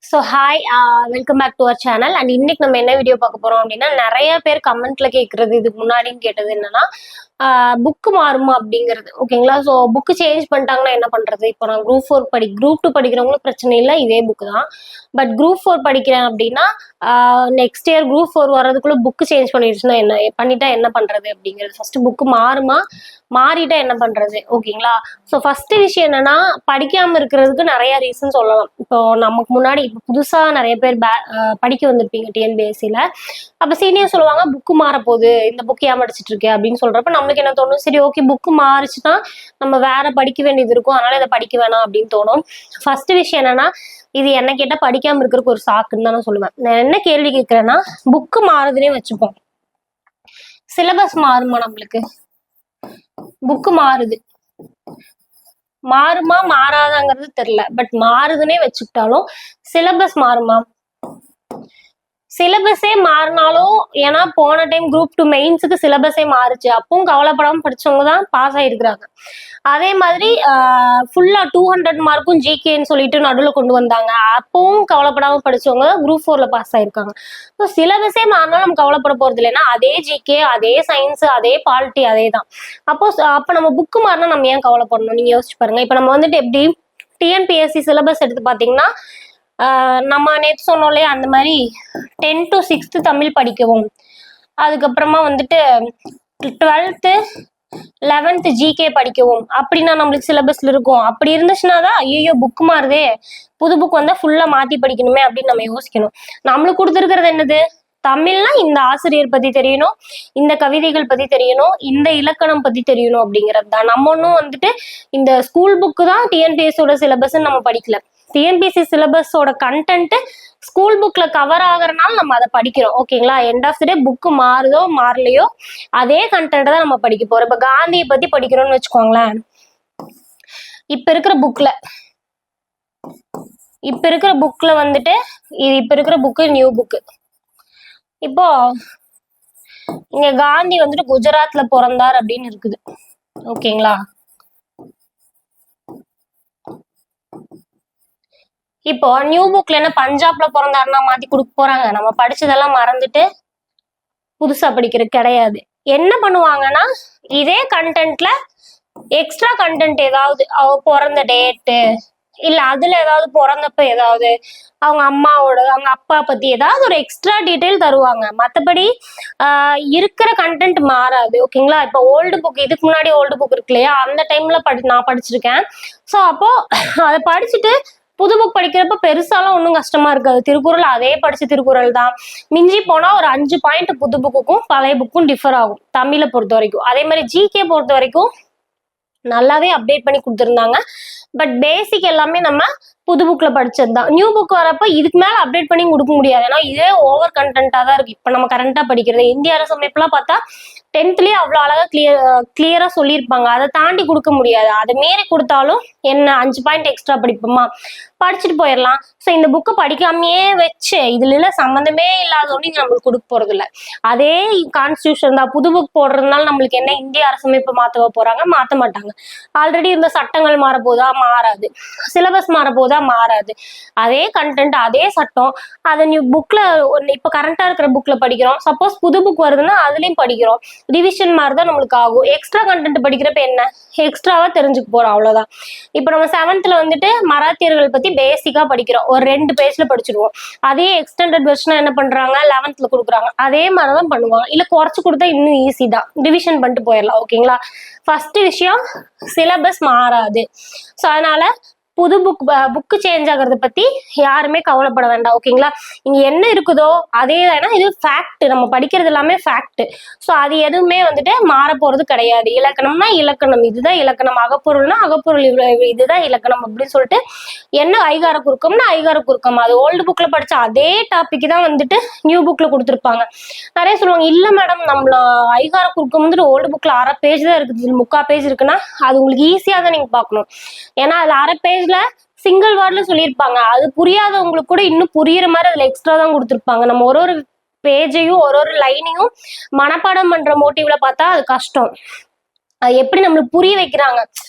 So hi welcome back to our channel. And இன்னைக்கு நம்ம என்ன வீடியோ பார்க்க போறோம் அப்படின்னா, நிறைய பேர் கமெண்ட்ல கேட்கறது, இதுக்கு முன்னாடியும் கேட்டது என்னன்னா, புக்கு மாறுமா அப்படிங்கிறது. ஓகேங்களா? ஸோ புக்கு சேஞ்ச் பண்ணிட்டாங்கன்னா என்ன பண்றது? இப்போ நான் குரூப் 2 படிக்கிறவங்களும் பிரச்சனை இல்லை, இதே புக்கு தான். பட் குரூப் 4 படிக்கிறேன் அப்படின்னா நெக்ஸ்ட் இயர் குரூப் 4 வர்றதுக்குள்ள புக்கு சேஞ்ச் பண்ணிடுச்சுன்னா பண்ணிட்டா என்ன பண்றது அப்படிங்கிறது. ஃபர்ஸ்ட் புக்கு மாறுமா, மாறிட்டா என்ன பண்றது? ஓகேங்களா? ஸோ ஃபர்ஸ்ட் விஷயம் என்னன்னா, படிக்காம இருக்கிறதுக்கு நிறைய ரீசன் சொல்லலாம். இப்போ நமக்கு முன்னாடி இப்போ புதுசா நிறைய பேர் படிக்க வந்திருப்பீங்க டிஎன்பிஎஸ்சியில. அப்ப சீனியர் சொல்லுவாங்க புக்கு மாற போகுது, இந்த புக்கு ஏன் படிச்சுட்டு இருக்கேன் அப்படின்னு சொல்றப்ப நம்மளுக்கு என்ன தோணும், சரி ஓகே புக்கு மாறிச்சுன்னா நம்ம வேற படிக்க வேண்டியது இருக்கும், அதனால இதை படிக்க வேணாம் அப்படின்னு தோணும். ஃபர்ஸ்ட் விஷயம் என்னன்னா, இது என்ன கேட்டா படிக்காம இருக்கிறதுக்கு ஒரு சாக்குன்னு தான் நான் சொல்லுவேன். நான் என்ன கேள்வி கேட்கிறேன்னா, புக்கு மாறுதுன்னே வச்சுப்போம், சிலபஸ் மாறுமா? நம்மளுக்கு புக்கு மாறுது, மாறுமா மாறாதாங்கிறது தெரியல, பட் மாறுதுன்னே வச்சுக்கிட்டாலும் சிலபஸ் மாறுமா? சிலபஸே மாறினாலும், ஏன்னா போன டைம் குரூப் 2 மெயின்ஸுக்கு சிலபஸே மாறுச்சு, அப்பவும் கவலைப்படாம படிச்சவங்க தான் பாஸ் ஆயிருக்கிறாங்க. அதே மாதிரி ஃபுல்லா 200 மார்க்கும் ஜிகேன்னு சொல்லிட்டு நடுவில் கொண்டு வந்தாங்க, அப்பவும் கவலைப்படாம படிச்சவங்க குரூப் 4ல பாஸ் ஆயிருக்காங்க. ஸோ சிலபஸே மாறினாலும் நம்ம கவலைப்பட போறது இல்லைன்னா, அதே ஜிகே, அதே சயின்ஸ், அதே பாலிட்டி, அதே தான். அப்போ நம்ம புக்கு மாறினா நம்ம ஏன் கவலைப்படணும்? நீங்க யோசிச்சு பாருங்க. இப்போ நம்ம வந்துட்டு எப்படி டிஎன்பிஎஸ்சி சிலபஸ் எடுத்து பாத்தீங்கன்னா, நம்ம நேற்று சொன்னோம் இல்லையா, அந்த மாதிரி 10 to 6th தமிழ் படிக்கவும், அதுக்கப்புறமா வந்துட்டு 12th 11th ஜிகே படிக்கவும் அப்படின்னா நம்மளுக்கு சிலபஸ்ல இருக்கும். அப்படி இருந்துச்சுன்னா தான் ஐயோ புக் மாறுதே, புது புக் வந்தா ஃபுல்லா மாத்தி படிக்கணுமே அப்படின்னு நம்ம யோசிக்கணும். நம்மளுக்கு கொடுத்துருக்கிறது என்னது? தமிழ்னா இந்த ஆசிரியர் பத்தி தெரியணும், இந்த கவிதைகள் பத்தி தெரியணும், இந்த இலக்கணம் பத்தி தெரியணும் அப்படிங்கிறது தான். நம்ம ஒன்றும் வந்துட்டு இந்த ஸ்கூல் புக்கு தான் டிஎன்பிஎஸ்சியோட சிலபஸ் நம்ம படிக்கல. டிஎன்பிஎஸ்சி சிலபஸோட கண்டென்ட் ஸ்கூல் புக்ல கவர் ஆகுறதுனால நம்ம அதை படிக்கிறோம். ஓகேங்களா? End of the day book மாறுதோ மாறலையோ அதே கண்டென்ட் தான் நம்ம படிக்க போறோம். இப்ப காந்தியை பத்தி படிக்கிறோம்னு வச்சுக்கோங்களேன், இப்ப இருக்கிற புக்ல வந்துட்டு இது இப்ப இருக்கிற புக்கு நியூ புக்கு. இப்போ இங்க காந்தி வந்துட்டு குஜராத்ல பிறந்தார் அப்படின்னு இருக்குது. ஓகேங்களா? இப்போ நியூ புக்ல என்ன பஞ்சாப்ல பிறந்தாருன்னா மாத்தி கொடுக்க போறாங்க? நம்ம படிச்சதெல்லாம் மறந்துட்டு புதுசா படிக்கிறது கிடையாது. என்ன பண்ணுவாங்கன்னா, இதே கண்டென்ட்ல எக்ஸ்ட்ரா கண்டென்ட் ஏதாவது, அவ பிறந்த டேட்டு, இல்ல அதுல ஏதாவது பிறந்தப்ப ஏதாவது அவங்க அப்பா பத்தி ஏதாவது ஒரு எக்ஸ்ட்ரா டீட்டெயில் தருவாங்க. மற்றபடி இருக்கிற கண்டென்ட் மாறாது. ஓகேங்களா? இப்போ ஓல்டு புக், இதுக்கு முன்னாடி ஓல்டு புக் இருக்கு இல்லையா, அந்த டைம்ல நான் படிச்சிருக்கேன். ஸோ அப்போ அதை படிச்சுட்டு புது புக் படிக்கிறப்ப பெருசாலாம் ஒன்றும் கஷ்டமா இருக்காது. திருக்குறள் அதே படிச்ச திருக்குறள் தான். மிஞ்சி போனா ஒரு 5 பாயிண்ட் புது புக்குக்கும் பழைய புக்கும் டிஃபர் ஆகும் தமிழை பொறுத்த வரைக்கும். அதே மாதிரி ஜிகே பொறுத்த வரைக்கும் நல்லாவே அப்டேட் பண்ணி கொடுத்துருந்தாங்க. பட் பேசிக் எல்லாமே நம்ம புது புக்ல படிச்சது தான். நியூ புக் வரப்ப இதுக்கு மேல அப்டேட் பண்ணி கொடுக்க முடியாது, ஏன்னா இதே ஓவர் கண்டென்ட்டா தான் இருக்கு. இப்ப நம்ம கரண்டா படிக்கிறது இந்திய அரசமைப்புலாம் பார்த்தா 10th அவ்வளவு அழகா கிளியரா சொல்லியிருப்பாங்க, அதை தாண்டி கொடுக்க முடியாது. அதை மீறி கொடுத்தாலும் என்ன 5 பாயிண்ட் எக்ஸ்ட்ரா படிப்போமா, படிச்சுட்டு போயிடலாம். ஸோ இந்த புக்கை படிக்காமையே வச்சு இதுல சம்மந்தமே இல்லாத ஒன்று நம்மளுக்கு கொடுக்க போறது இல்லை. அதே கான்ஸ்டியூஷன் தான். புது புக் போடுறதுனால நம்மளுக்கு என்ன இந்திய அரசமைப்பு மாற்றவ போறாங்க? மாற்ற மாட்டாங்க. ஆல்ரெடி இருந்த சட்டங்கள் மாறப்போதா? மாறாது. சிலபஸ் மாறப்போதா? மாறாது. அதே கண்டென்ட், அதே சட்டம், அதை நியூ புக்ல இப்ப கரண்டா இருக்கிற புக்ல படிக்கிறோம். சப்போஸ் புது புக் வருதுன்னா அதுலயும் படிக்கிறோம். ரிவிஷன் மாதிரி தான் நம்மளுக்கு ஆகும். எக்ஸ்ட்ரா கண்டென்ட் படிக்கிறப்ப என்ன எக்ஸ்ட்ராவா தெரிஞ்சுக்க போறோம், அவ்வளவுதான். இப்ப நம்ம 7th வந்துட்டு மராத்தியர்கள் பத்தி பேசிக்கா படிக்கிறோம், ஒரு 2 பேஜ்ல படிச்சிருவோம். அதே எக்ஸ்டெண்டட் வெர்ஷனா என்ன பண்றாங்க, 11th கொடுக்குறாங்க. அதே மாதிரிதான் பண்ணுவாங்க. இல்ல குறைச்சு கொடுத்தா இன்னும் ஈஸி தான், ரிவிஷன் பண்ணிட்டு போயிடலாம். ஓகேங்களா? ஃபர்ஸ்ட் விஷயம், சிலபஸ் மாறாது. ஸோ அதனால புது புக்கு சேஞ்ச் ஆகிறத பத்தி யாருமே கவலைப்பட வேண்டாம். ஓகேங்களா? இங்க என்ன இருக்குதோ அதே தான். இது ஃபேக்ட், நம்ம படிக்கிறது எல்லாமே ஃபேக்ட். ஸோ அது எதுவுமே வந்துட்டு மாற போறது கிடையாது. இலக்கணம்னா இலக்கணம், இதுதான் இலக்கணம். அகப்பொருள்னா அகப்பொருள், இதுதான் இலக்கணம் அப்படின்னு சொல்லிட்டு, என்ன ஐகார குறுக்கம்னா ஐகார குறுக்கம், அது ஓல்டு புக்ல படிச்ச அதே டாபிக் தான் வந்துட்டு நியூ புக்ல கொடுத்துருப்பாங்க. நிறைய சொல்லுவாங்க, இல்ல மேடம் நம்மள ஐகார குறுக்கம் வந்துட்டு ஓல்டு புக்ல 1/2 பேஜ் தான் இருக்குது, 3/4 பேஜ் இருக்குன்னா அது உங்களுக்கு ஈஸியா தான் நீங்க பார்க்கணும். ஏன்னா அது 1/2 பேஜ்ல சிங்கிள் வேர்ட்ல சொல்லியிருப்பாங்க. அது புரியாதவங்களுக்கு கூட இன்னும் புரியுற மாதிரி அதுல எக்ஸ்ட்ரா தான் கொடுத்துருப்பாங்க. நம்ம ஒரு பேஜையும் ஒரு லைனையும் மனப்பாடம் பண்ற மோட்டிவ்ல பார்த்தா அது கஷ்டம். எப்படி நம்மளுக்கு புரிய வைக்கிறாங்க,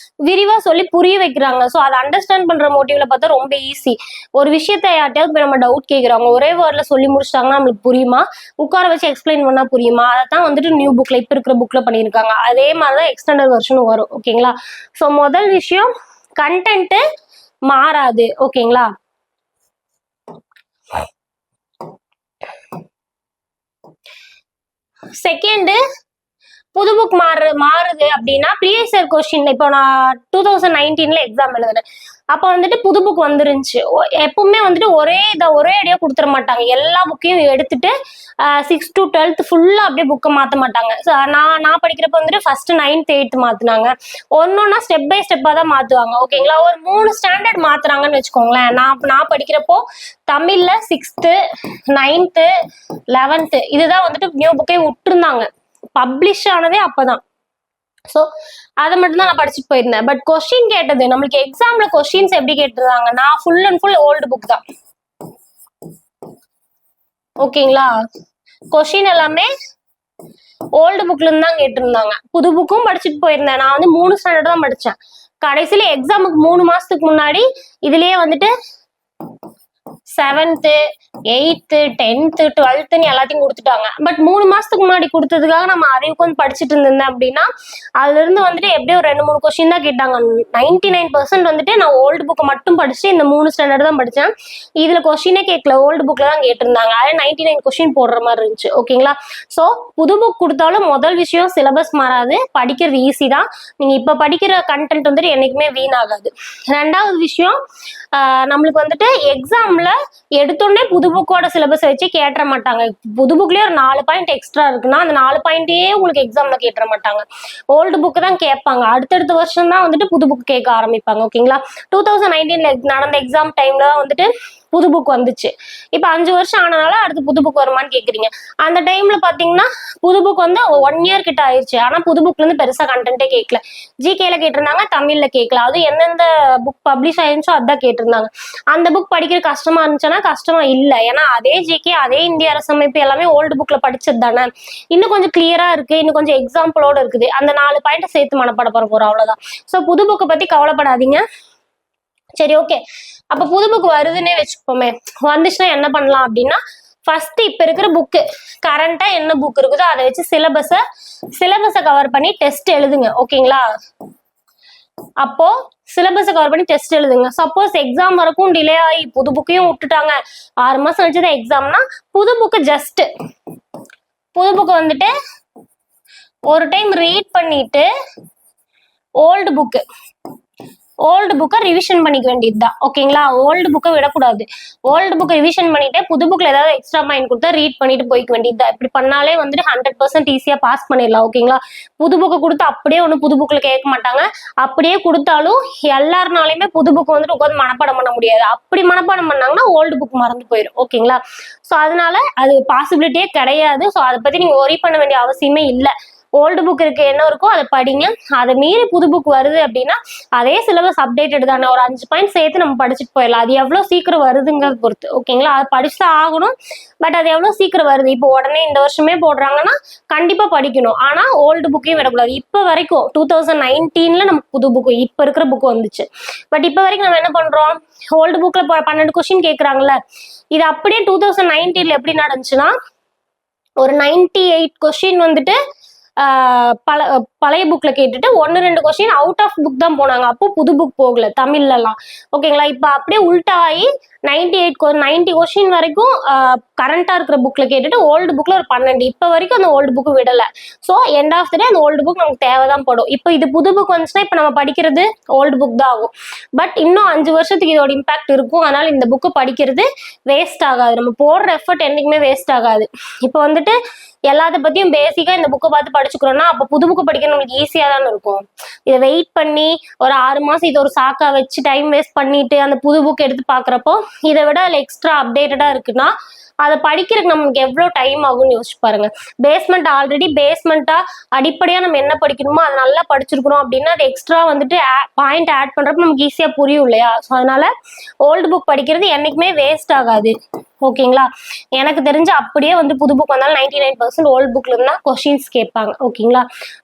விரிவா சொல்லி புரிய வைக்கிறாங்க. ஸோ அதை அண்டர்ஸ்டாண்ட் பண்ற மோட்டிவ்ல பார்த்தா ரொம்ப ஈஸி. ஒரு விஷயத்த யார்ட்டையாவது நம்ம டவுட் கேட்குறாங்க, ஒரே வேர்ட்ல சொல்லி முடிச்சிட்டாங்கன்னா நம்மளுக்கு புரியுமா, உட்கார வச்சு எக்ஸ்பிளைன் பண்ணா புரியுமா, அதான் வந்துட்டு நியூ புக்ல இப்ப இருக்கிற புக்ல பண்ணியிருக்காங்க. அதே மாதிரிதான் எக்ஸ்டெண்டட் வெர்ஷனும் வரும். ஓகேங்களா. ஸோ முதல் விஷயம் கண்டென்ட் மாறாது. ஓகேங்களா. செகண்ட், புது புக் மாறுது அப்படின்னா ப்ரீவியஸ் இயர் கொஸ்டின். இப்போ நான் 2019 எக்ஸாம் எழுதுனேன். அப்போ வந்துட்டு புது புக் வந்துருந்துச்சு. எப்பவுமே வந்துட்டு ஒரே ஐடியா கொடுத்துட மாட்டாங்க. எல்லா புக்கையும் எடுத்துட்டு 6 to 12 ஃபுல்லா அப்படியே புக்கை மாற்ற மாட்டாங்க. நான் படிக்கிறப்ப வந்துட்டு ஃபர்ஸ்ட் 9th 8th மாத்தினாங்க. ஒன்னொன்னா ஸ்டெப் பை ஸ்டெப்பா தான் மாத்துவாங்க. ஓகேங்களா. ஒரு 3 ஸ்டாண்டர்ட் மாத்துறாங்கன்னு வச்சுக்கோங்களேன். நான் படிக்கிறப்போ தமிழ்ல 6th 9th 11th இதுதான் வந்துட்டு நியூ புக்கை விட்டுருந்தாங்க. பப்ளிஷ் ஆனதே அப்பதான். ஸோ அதை மட்டும் தான் நான் படிச்சுட்டு போயிருந்தேன். பட் கொஸ்டின் கேட்டது நம்மளுக்கு எக்ஸாம்ல கொஸ்டின்ஸ் எப்படி கேட்டிருந்தாங்க, நான் full and full old book தான். ஓகேங்களா. கொஸ்டின் எல்லாமே ஓல்டு புக்ல இருந்து தான் கேட்டிருந்தாங்க. புது புக்கும் படிச்சுட்டு போயிருந்தேன். நான் வந்து 3 ஸ்டாண்டர்ட் தான் படிச்சேன். கடைசியில எக்ஸாமுக்கு 3 மாசத்துக்கு முன்னாடி இதுலயே வந்துட்டு 7th 8th 10th 12th எல்லாத்தையும் கொடுத்துட்டாங்க. பட் 3 மாசத்துக்கு முன்னாடி கொடுத்ததுக்காக நம்ம அதையும் கொஞ்சம் படிச்சுட்டு இருந்தேன் அப்படின்னா அதுல இருந்து வந்துட்டு எப்படியோ 2-3 கொஸ்டின் தான் கேட்டாங்க. 99% வந்துட்டு நான் ஓல்டு புக்கை மட்டும் படிச்சு இந்த 3 ஸ்டாண்டர்ட் தான் படிச்சேன். இதுல கொஸ்டினே கேட்கல, ஓல்டு புக்ல தான் கேட்டிருந்தாங்க. அதே 99 கொஸ்டின் போடுற மாதிரி இருந்துச்சு. ஓகேங்களா. ஸோ புது புக் கொடுத்தாலும் முதல் விஷயம் சிலபஸ் மாறாது, படிக்கிறது ஈஸி தான். நீங்க இப்ப படிக்கிற கண்டென்ட் வந்துட்டு என்னைக்குமே வீணாகாது. ரெண்டாவது விஷயம், நம்மளுக்கு வந்துட்டு எக்ஸாம்ல எடுத்தோடனே புது புக்கோட சிலபஸ் வச்சு கேட்ட மாட்டாங்க. புது புக்லயே ஒரு 4 பாயிண்ட் எக்ஸ்ட்ரா இருக்குன்னா அந்த 4 பாயிண்டையே உங்களுக்கு எக்ஸாம்ல கேட்ட மாட்டாங்க. ஓல்டு புக் தான் கேட்பாங்க. அடுத்தடுத்த வருஷம் தான் வந்துட்டு புது புக் கேட்க ஆரம்பிப்பாங்க. ஓகேங்களா. 2019 நடந்த எக்ஸாம் டைம்ல தான் வந்துட்டு புது புக் வந்துச்சு. இப்ப 5 வருஷம் ஆனனால அடுத்து புது புக் வருமானு கேக்குறீங்க. அந்த டைம்ல பாத்தீங்கன்னா புது புக் வந்து 1 இயர் கிட்ட ஆயிடுச்சு. ஆனா புது புக்ல இருந்து பெருசா கண்டென்ட்டே கேட்கல. ஜிகேல கேட்டிருந்தாங்க, தமிழ்ல கேட்கல. அது எந்தெந்த புக் பப்ளிஷ் ஆயிருந்துச்சோ அதான் கேட்டிருந்தாங்க. அந்த புக் படிக்கிற கஷ்டமா இருந்துச்சுன்னா கஷ்டமா இல்ல. ஏன்னா அதே ஜிகே அதே இந்திய அரசமைப்பு எல்லாமே ஓல்டு புக்ல படிச்சது தானே. இன்னும் கொஞ்சம் கிளியரா இருக்கு, இன்னும் கொஞ்சம் எக்ஸாம்பிளோட இருக்குது. அந்த 4 பாயிண்ட சேர்த்து மனப்பாட போறோம், அவ்வளவுதான். சோ புது புக்கை பத்தி கவலைப்படாதீங்க. சரி, ஓகே. அப்ப புது புக் வருதுன்னே வச்சுப்போமே. வந்துச்சுன்னா என்ன பண்ணலாம் அப்படின்னா, ஃபர்ஸ்ட் இப்ப இருக்கிற புக்கு கரண்டா என்ன புக் இருக்குதோ அதை வச்சு சிலபஸ கவர் பண்ணி டெஸ்ட் எழுதுங்க. ஓகேங்களா. அப்போ சிலபஸ கவர் பண்ணி டெஸ்ட் எழுதுங்க. சப்போஸ் எக்ஸாம் வரைக்கும் டிலே ஆகி புது புக்கையும் விட்டுட்டாங்க, 6 மாசம் கழிச்சுதான் எக்ஸாம்னா புது புக்கு வந்துட்டு ஒரு டைம் ரீட் பண்ணிட்டு ஓல்டு புக்கை ரிவிஷன் பண்ணிக்க வேண்டியதுதான். ஓகேங்களா. ஓல்டு புக்கை விடக்கூடாது. ஓல்டு புக்கை ரிவிஷன் பண்ணிட்டு புது புக்ல ஏதாவது எக்ஸ்ட்ரா பாயிண்ட் கொடுத்தா ரீட் பண்ணிட்டு போய்க்க வேண்டியதுதான். இப்படி பண்ணாலே வந்துட்டு 100% ஈஸியா பாஸ் பண்ணிடலாம். ஓகேங்களா. புது புக்கை கொடுத்து அப்படியே ஒன்றும் புது புக்ல கேட்க மாட்டாங்க. அப்படியே கொடுத்தாலும் எல்லாருனாலையுமே புது புக் வந்துட்டு உட்காந்து மனப்பாடம் பண்ண முடியாது. அப்படி மனப்பாடம் பண்ணாங்கன்னா ஓல்டு புக் மறந்து போயிடும். ஓகேங்களா. ஸோ அதனால அது பாசிபிலிட்டியே கிடையாது. ஸோ அதை பத்தி நீங்க ஒரி பண்ண வேண்டிய அவசியமே இல்லை. ஓல்டு புக் இருக்கு, என்ன இருக்கோ அதை படிங்க. அதை மீறி புது புக் வருது அப்படின்னா அதே சிலபஸ் அப்டேட்டட் தானே, ஒரு 5 பாயிண்ட் சேர்த்து நம்ம படிச்சுட்டு போயிடலாம். அது எவ்வளவு சீக்கிரம் வருதுங்கிறத பொறுத்து. ஓகேங்களா. அது படிச்சுதான் ஆகணும். பட் அது எவ்வளவு சீக்கிரம் வருது, இப்போ உடனே இந்த வருஷமே போடுறாங்கன்னா கண்டிப்பா படிக்கணும். ஆனா ஓல்டு புக்கையும் விடக்கூடாது. இப்ப வரைக்கும் 2019 நமக்கு புது புக்கு இப்ப இருக்கிற புக் வந்துச்சு. பட் இப்ப வரைக்கும் நம்ம என்ன பண்றோம், ஓல்டு புக்ல 12 கொஸ்டின் கேட்கறாங்கல்ல, இது அப்படியே 2019 எப்படி நடந்துச்சுன்னா ஒரு 98 கொஸ்டின் வந்துட்டு பழைய புக்ல கேட்டுட்டு 1-2 கொஸ்டின் அவுட் ஆஃப் புக் தான் போனாங்க. அப்போ புது புக் போகல தமிழ்ல எல்லாம். ஓகேங்களா. இப்ப அப்படியே உல்டா ஆகி 90 கொஸ்டின் வரைக்கும் கரண்டா இருக்கிற புக்ல கேட்டுட்டு ஓல்டு புக்ல ஒரு 12. இப்ப வரைக்கும் அந்த ஓல்டு புக் விடல. ஸோ எண்ட் ஆஃப் த டே அந்த ஓல்டு புக் நமக்கு தேவைதான் படும். இப்போ இது புது புக் வந்துச்சுன்னா இப்ப நம்ம படிக்கிறது ஓல்டு புக் தான் ஆகும். பட் இன்னும் 5 வருஷத்துக்கு இதோட இம்பாக்ட் இருக்கும். அதனால இந்த புக்கு படிக்கிறது வேஸ்ட் ஆகாது. நம்ம போடுற எஃபர்ட் என்னைக்குமே வேஸ்ட் ஆகாது. இப்போ வந்துட்டு எல்லாத்த பத்தியும் பேசிக்கா இந்த புக்கை பார்த்து படிச்சுக்கிறோம்னா அப்ப புது புக்கு படிக்க நம்மளுக்கு ஈஸியா தானே இருக்கும். இதை வெயிட் பண்ணி ஒரு 6 மாசம் இது ஒரு சாக்கா வச்சு டைம் வேஸ்ட் பண்ணிட்டு அந்த புது புக் எடுத்து பாக்குறப்போ இதை விட அதுல எக்ஸ்ட்ரா அப்டேட்டடா இருக்குன்னா அதை படிக்கிறதுக்கு நமக்கு எவ்வளவு டைம் ஆகும்னு யோசிச்சு பாருங்க. ஆல்ரெடி பேஸ்மெண்டா அடிப்படையா நம்ம என்ன படிக்கணுமோ அதை நல்லா படிச்சிருக்கணும் அப்படின்னா அது எக்ஸ்ட்ரா வந்துட்டு பாயிண்ட் ஆட் பண்றப்ப நமக்கு ஈஸியா புரியும் இல்லையா. ஸோ அதனால ஓல்டு புக் படிக்கிறது என்னைக்குமே வேஸ்ட் ஆகாது. ஓகேங்களா. எனக்கு தெரிஞ்சு அப்படியே வந்து புது புக் வந்தாலும் 99% ஓல்டு புக்ல இருந்தா கொஸ்டின்ஸ் கேட்பாங்க. ஓகேங்களா.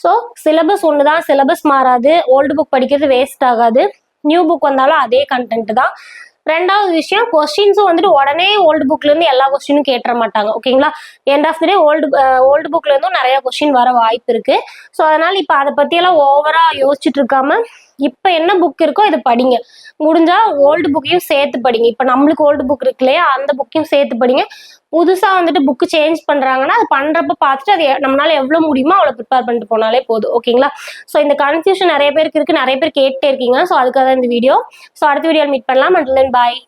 ஸோ சிலபஸ் ஒண்ணுதான், சிலபஸ் மாறாது. ஓல்டு புக் படிக்கிறது வேஸ்ட் ஆகாது. நியூ புக் வந்தாலும் அதே கண்டென்ட் தான். ரெண்டாவது விஷயம், கொஸ்டின்ஸும் வந்துட்டு உடனே ஓல்டு புக்ல இருந்து எல்லா கொஸ்டினும் கேட்டுற மாட்டாங்க. ஓகேங்களா. End of the day old புக்ல இருந்தும் நிறைய கொஸ்டின் வர வாய்ப்பு இருக்கு. ஸோ அதனால இப்ப அதை பத்தி எல்லாம் ஓவரா யோசிச்சுட்டு இருக்காம இப்ப என்ன புக் இருக்கோ இதை படிங்க. முடிஞ்சா ஓல்டு புக்கையும் சேர்த்து படிங்க. இப்ப நம்மளுக்கு ஓல்டு புக் இருக்கு இல்லையா, அந்த புக்கையும் சேர்த்து படிங்க. புதுசா வந்துட்டு புக்கு சேஞ்ச் பண்றாங்கன்னா அது பண்றப்ப பார்த்துட்டு அது நம்மளால எவ்வளவு முடியுமோ அவ்வளவு ப்ரிப்பேர் பண்ணிட்டு போனாலே போதும். ஓகேங்களா. ஸோ இந்த கன்ஃபியூஷன் நிறைய பேருக்கு இருக்கு, நிறைய பேர் கேட்டே இருக்கீங்க. ஸோ அதுக்காக தான் இந்த வீடியோ. ஸோ அடுத்த வீடியோ மீட் பண்ணலாம். And then bye.